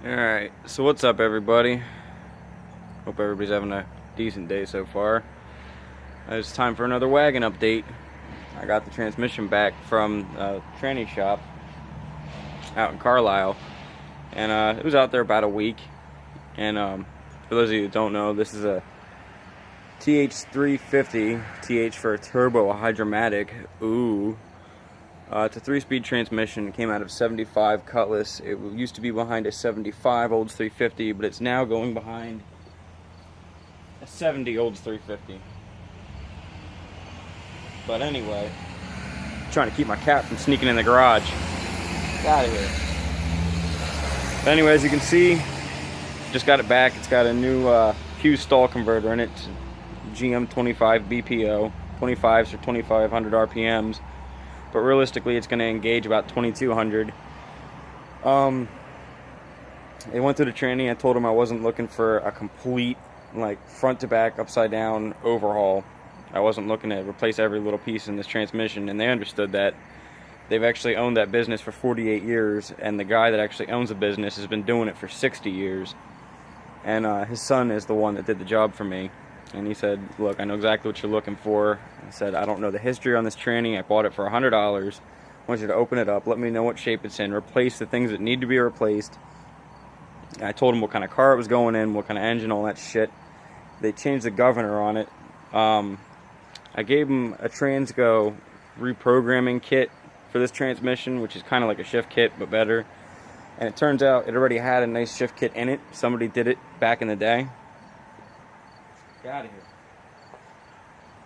Alright, so what's up, everybody? Hope everybody's having a decent day so far. It's time for another wagon update. I got the transmission back from a tranny shop out in Carlisle, and it was out there about a week. And for those of you who don't know, this is a TH350, TH for turbo hydromatic. Ooh. It's a 3-speed transmission. It came out of 75 Cutlass. It used to be behind a 75 Olds 350, but it's now going behind a 70 Olds 350. But anyway, I'm trying to keep my cat from sneaking in the garage. Get out of here. But anyway, as you can see, just got it back. It's got a new Q stall converter in it. GM 25 BPO, 25s for 2,500 RPMs. But realistically, it's going to engage about 2,200. It went through the tranny. I told him I wasn't looking for a complete, like, front to back, upside down overhaul. I wasn't looking to replace every little piece in this transmission, and they understood that. They've actually owned that business for 48 years, and the guy that actually owns the business has been doing it for 60 years. And his son is the one that did the job for me. And he said, look, I know exactly what you're looking for. I said, I don't know the history on this tranny. I bought it for $100. I want you to open it up. Let me know what shape it's in. Replace the things that need to be replaced. And I told him what kind of car it was going in, what kind of engine, all that shit. They changed the governor on it. I gave him a Transgo reprogramming kit for this transmission, which is kind of like a shift kit, but better. And it turns out it already had a nice shift kit in it. Somebody did it back in the day. Get out of here.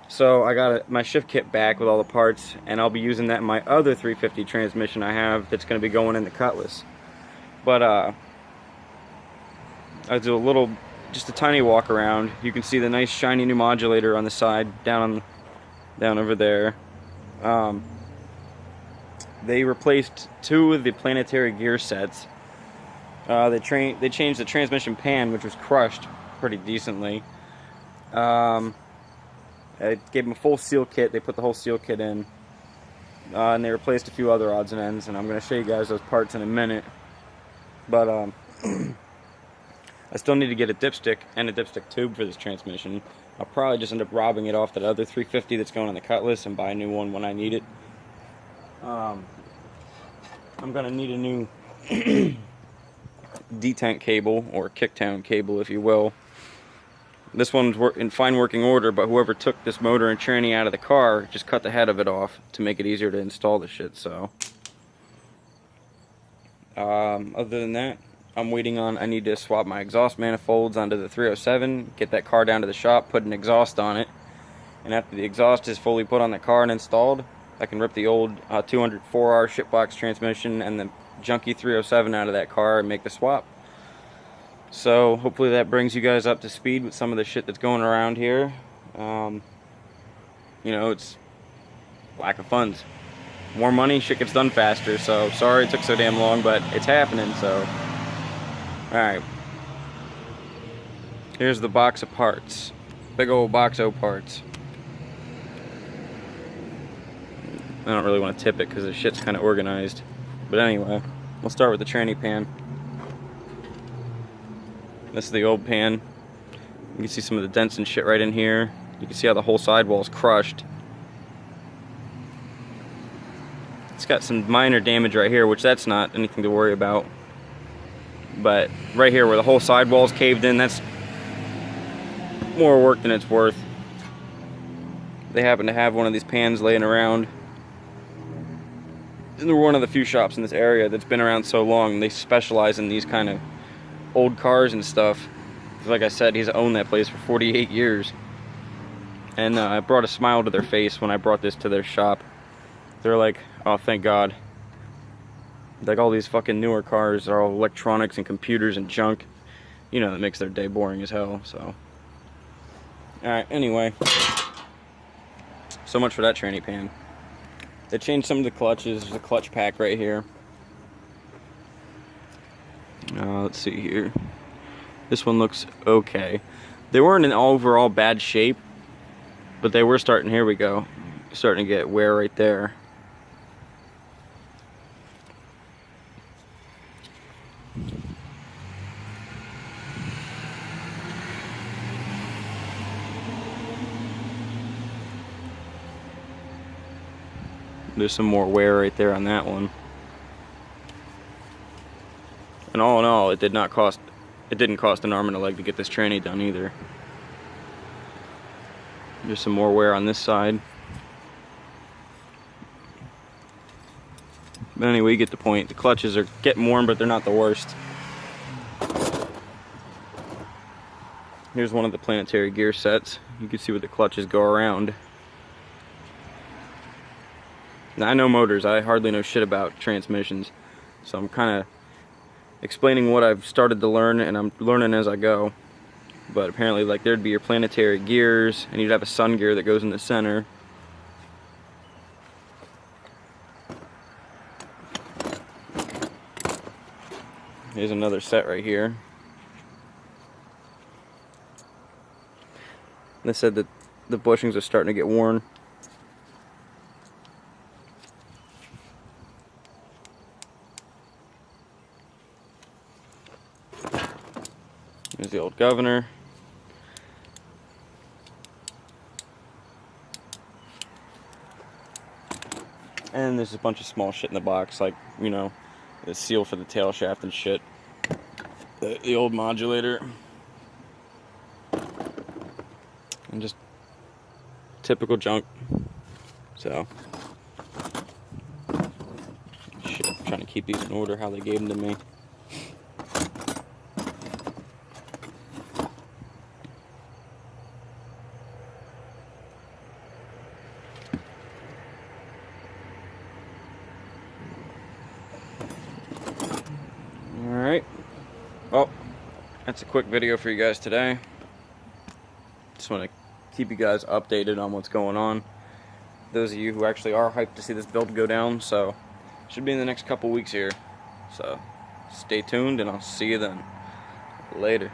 So I got my shift kit back with all the parts, and I'll be using that in my other 350 transmission I have that's going to be going in the Cutlass. But I do just a tiny walk around. You can see the nice shiny new modulator on the side down over there. They replaced 2 of the planetary gear sets. They changed the transmission pan, which was crushed pretty decently. I gave them a full seal kit. They put the whole seal kit in, and they replaced a few other odds and ends, and I'm going to show you guys those parts in a minute. But I still need to get a dipstick and a dipstick tube for this transmission. I'll probably just end up robbing it off that other 350 that's going on the Cutlass and buy a new one when I need it. I'm going to need a new detent cable, or kickdown cable if you will. This one's in fine working order, but whoever took this motor and tranny out of the car just cut the head of it off to make it easier to install the shit. So other than that, I'm waiting on, I need to swap my exhaust manifolds onto the 307, get that car down to the shop, put an exhaust on it, and after the exhaust is fully put on the car and installed, I can rip the old 204R shitbox transmission and the junky 307 out of that car and make the swap. So hopefully that brings you guys up to speed with some of the shit that's going around here. You know, it's lack of funds. More money, shit gets done faster. So sorry it took so damn long, but it's happening. So, all right. Here's the box of parts. Big old box of parts. I don't really want to tip it because the shit's kind of organized. But anyway, we'll start with the tranny pan. This is the old pan. You can see some of the dents and shit right in here. You can see how the whole sidewall is crushed. It's got some minor damage right here, which that's not anything to worry about. But right here where the whole sidewall is caved in, that's more work than it's worth. They happen to have one of these pans laying around. And they're one of the few shops in this area that's been around so long. They specialize in these kind of old cars and stuff. Like I said, he's owned that place for 48 years. And I brought a smile to their face when I brought this to their shop. They're like, oh, thank God. Like, all these fucking newer cars are all electronics and computers and junk. You know, that makes their day boring as hell, so. Alright, anyway. So much for that tranny pan. They changed some of the clutches. There's a clutch pack right here. Let's see here. This one looks okay. They weren't in overall bad shape, but they were starting, here we go, starting to get wear right there. There's some more wear right there on that one. And all in all, it didn't cost an arm and a leg to get this tranny done either. There's some more wear on this side. But anyway, you get the point. The clutches are getting worn, but they're not the worst. Here's one of the planetary gear sets. You can see where the clutches go around. Now, I know motors. I hardly know shit about transmissions. So I'm kind of explaining what I've started to learn, and I'm learning as I go. But apparently, like, there'd be your planetary gears, and you'd have a sun gear that goes in the center. Here's another set right here. They said that the bushings are starting to get worn. There's the old governor. And there's a bunch of small shit in the box, like, you know, the seal for the tail shaft and shit. The old modulator. And just typical junk. So, shit, I'm trying to keep these in order how they gave them to me. Alright, well, that's a quick video for you guys today. Just want to keep you guys updated on what's going on. Those of you who actually are hyped to see this build go down, so should be in the next couple weeks here. So stay tuned, and I'll see you then. Later.